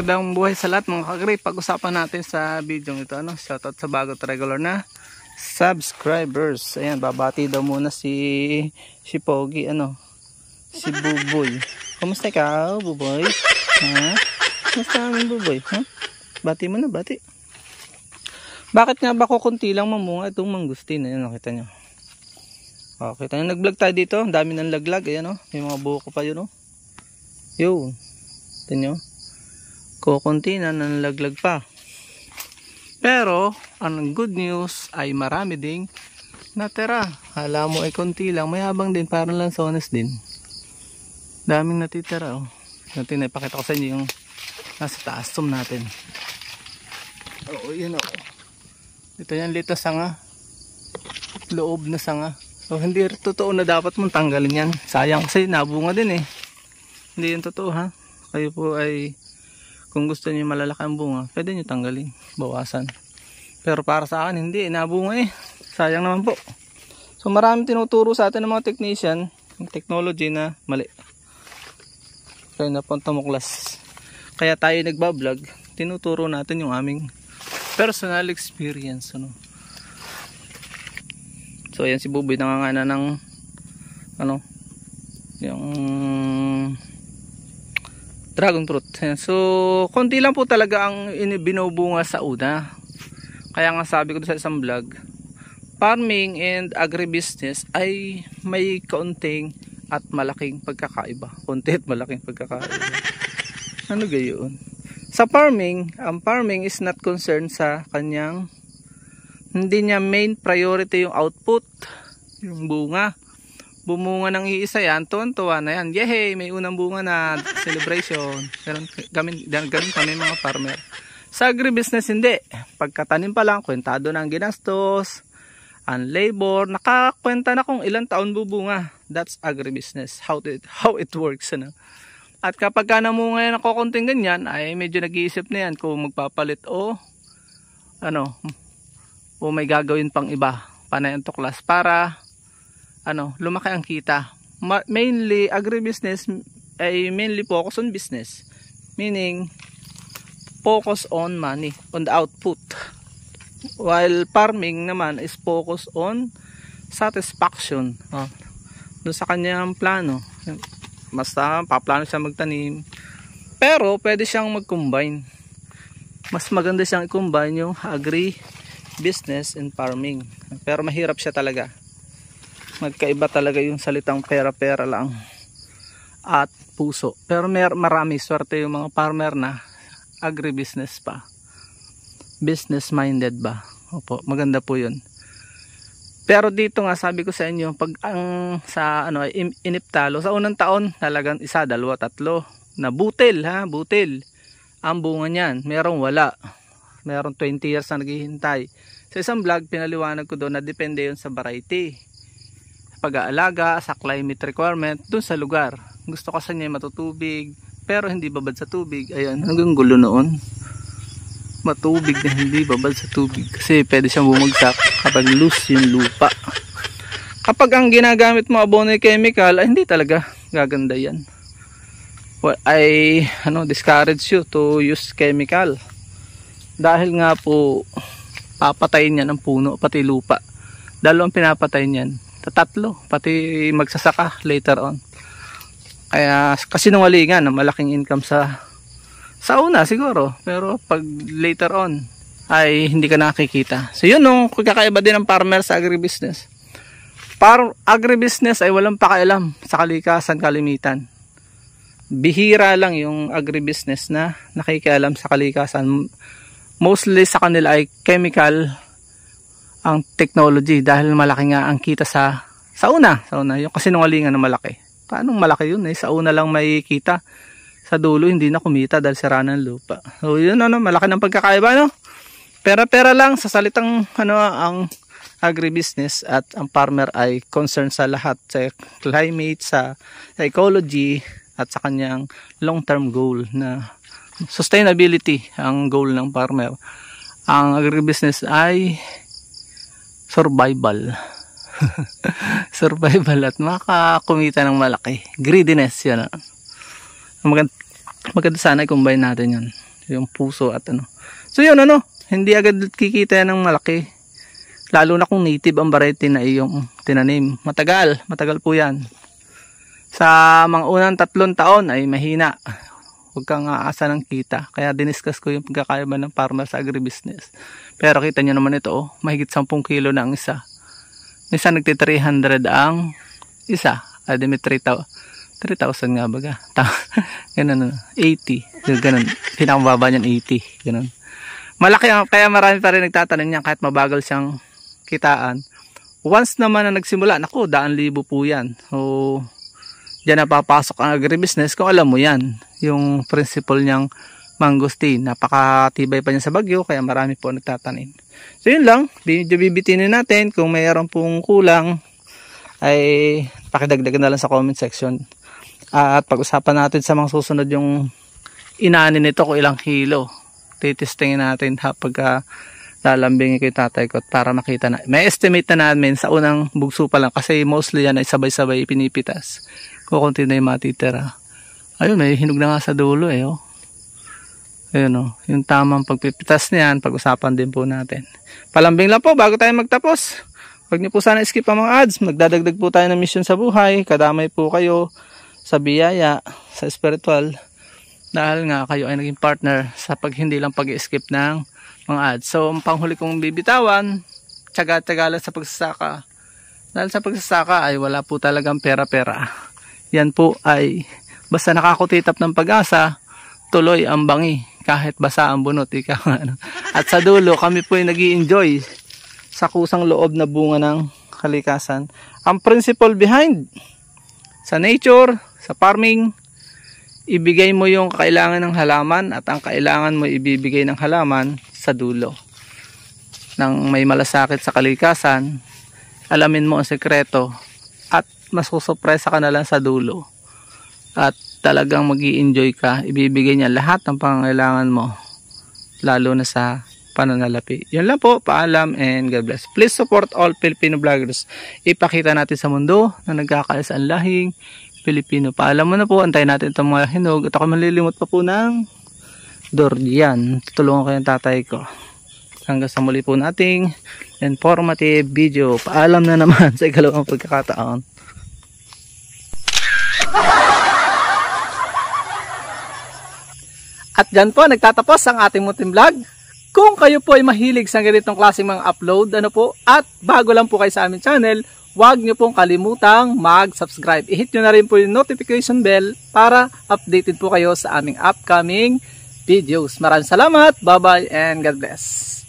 Magandang buhay sa lahat mga kagri. Pag-usapan natin sa video ito, shoutout sa bago at regular na subscribers. Ayan, babati daw muna si Pogi, si Buboy. Kumusta ka, Buboy? Ha? Kumusta namin, Buboy? Ha? Bati mo na, bati. Bakit nga ba kukunti lang mamunga itong mangustin? Ayan, nakita nyo. Okay, tayo nag-vlog tayo dito. Ang dami ng laglag. Ayan, may mga buko pa yun. Yun. Ito nyo. Kukunti na nalaglag pa. Pero, ang good news ay marami ding natira. Hala mo ay konti lang. Mayabang din. Parang lansones din. Daming natitira. Natin ipakita ko sa inyo yung nasa taas. Zoom natin. Oo, yun o. Ito yan, lito sanga. Loob na sanga. So, hindi totoo na dapat mong tanggalin yan. Sayang kasi nabunga din eh. Hindi yan totoo ha. Kayo po ay, kung gusto niyo malalaki ang bunga, pwede niyo tanggalin, bawasan. Pero para sa akin, hindi, nabunga eh. Sayang naman po. So maraming tinuturo sa atin ng mga technician, ng technology na mali. Kaya napunta mo class. Kaya tayo nagbablog, tinuturo natin yung aming personal experience. So ayan si Buboy, nangangana ng yung dragon fruit. So konti lang po talaga ang binubunga sa una. Kaya nga sabi ko sa isang vlog, farming and agribusiness ay may kaunting at malaking pagkakaiba. Konti at malaking pagkakaiba. Ano gayon? Sa farming, ang farming is not concerned sa kanyang, hindi niya main priority yung output, yung bunga. Bumunga ng iisa yan, tuwan-tuwa na yan. Yehey, may unang bunga na, celebration. Ganun kami mga farmer. Sa agribusiness hindi. Pagkatanim pa lang, kwentado na ang ginastos, ang labor, nakakwenta na kung ilang taon bubunga. That's agribusiness, how it works. At kapag ka namunga yan ng kukunting ganyan, ay medyo nag-iisip na yan kung magpapalit o may gagawin pang iba. Panay ang tuklas para lumaki ang kita. Mainly agribusiness ay mainly focus on business, meaning focus on money, on the output, while farming naman is focus on satisfaction, doon sa kanyang plano. Basta paplano siya magtanim, pero pwede siyang mag-combine. Mas maganda siyang i-combine yung agri-business and farming, pero mahirap siya talaga. Magkaiba talaga yung salitang pera-pera lang at puso. Pero marami swerte yung mga farmer na agribusiness pa. Business minded ba? Opo, maganda po yun. Pero dito nga sabi ko sa inyo, pag iniptalo, sa unang taon talagang 1, 2, 3 na butil butil ang bunga niyan. Merong wala. Merong 20 years na naghihintay. Sa isang vlog, pinaliwanag ko doon na depende yun sa variety, pag-aalaga, sa climate requirement dun sa lugar. Gusto kasi niya matutubig pero hindi babad sa tubig. Ayan, hanggang gulo noon. Matubig na hindi babad sa tubig kasi pwede siyang bumagsak kapag loose yung lupa. Kapag ang ginagamit mo abono chemical, ay hindi talaga gaganda yan. Discourage you to use chemical dahil nga po papatayin yan ang puno pati lupa. Dalawang pinapatay niyan, tatlo, pati magsasaka later on. Kaya kasinungalingan na malaking income sa una siguro, pero pag later on ay hindi ka nakikita. So yun kakaiba din ng farmer sa agribusiness. Agribusiness ay walang pakialam sa kalikasan, kalimitan. Bihira lang yung agribusiness na nakikialam sa kalikasan. Mostly sa kanila ay chemical ang technology dahil malaki nga ang kita sa una yung kasinungalingan na malaki. Paano malaki yun sa una lang may kita, sa dulo hindi na kumita dahil sira ng lupa. So yun malaki ng pagkakaiba pera lang sa salitang ang agribusiness, at ang farmer ay concerned sa lahat, sa climate, sa ecology at sa kanyang long term goal na sustainability ang goal ng farmer. Ang agribusiness ay survival. Survival at makakumita ng malaki. Greediness yan. Maganda sana i-combine natin yan. yung puso at ano. So yun ano, hindi agad kikita yan ng malaki. Lalo na kung native ang variety na iyong tinanim. Matagal po yan. Sa mga unang 3 taon ay mahina. Huwag kang aasa ng kita. Kaya diniscuss ko yung pagkakaiba ng farmer sa agribusiness. Pero kita nyo naman ito, mahigit 10 kilo na ang isa. Minsan nagti 300 ang isa. May 3,000 nga baga. Ganun, 80. Ganun. Pinakamababa niyan 80. Ganun. Malaki kaya marami pa rin nagtatanim niyan kahit mabagal siyang kitaan. Once naman na nagsimula, naku, 100,000 po yan. So, diyan na papasok ang agribusiness kung alam mo yan. Yung principle niyang mangosteen. Napakatibay pa niya sa bagyo, kaya marami po nagtatanim. So, yun lang. Bibitinin natin. Kung mayroon pong kulang, ay pakidagdagan na lang sa comment section. At pag-usapan natin sa mga susunod yung inanin nito kung ilang kilo. Titestingin natin pagka lalambingin ko yung tatay ko para makita na. May estimate na namin sa unang bugso pa lang kasi mostly yan ay sabay-sabay pinipitas. Kukunti na yung matitira. Ayun, may hinog na nga sa dulo eh. Oh. Ayun oh, yung tamang pagpipitas niyan, pag-usapan din po natin. Palambing lang po bago tayo magtapos. Huwag niyo po sana skip ang mga ads. Magdadagdag po tayo ng mission sa buhay. Kadamay po kayo sa biyaya, sa spiritual. Dahil nga kayo ay naging partner sa hindi lang pag-skip ng mga ads. So, ang panghuli kong bibitawan, tsaga-tsaga lang sa pagsasaka. Dahil sa pagsasaka ay wala po talagang pera-pera. Yan po ay basta nakakutitap ng pag-asa, tuloy ang bangi. Kahit basa ang bunot. At sa dulo, kami po ay nag-i-enjoy sa kusang loob na bunga ng kalikasan. Ang principle behind sa nature, sa farming, ibigay mo yung kailangan ng halaman at ang kailangan mo ibibigay ng halaman sa dulo. Nang may malasakit sa kalikasan, alamin mo ang sekreto at masusurpresa ka na lang sa dulo. At talagang mag-i-enjoy ka, ibibigay niya lahat ng pangangailangan mo, lalo na sa pananalapi. Yun lang po, paalam and God bless. Please support all Filipino vloggers. Ipakita natin sa mundo na nagkakaisa ang lahing Pilipino. Paalam mo na po, antayin natin itong mga hinog. At ako malilimot pa po ng durian. Tutulungan ko yung tatay ko. Hanggang sa muli po nating informative video. Paalam na naman sa ikalawang pagkakataon. At dyan po, nagtatapos ang ating munting vlog. Kung kayo po ay mahilig sa ganitong klaseng mga upload, at bago lang po kayo sa aming channel, huwag nyo pong kalimutang mag-subscribe. I-hit nyo na rin po yung notification bell para updated po kayo sa aming upcoming videos. Maraming salamat, bye-bye, and God bless.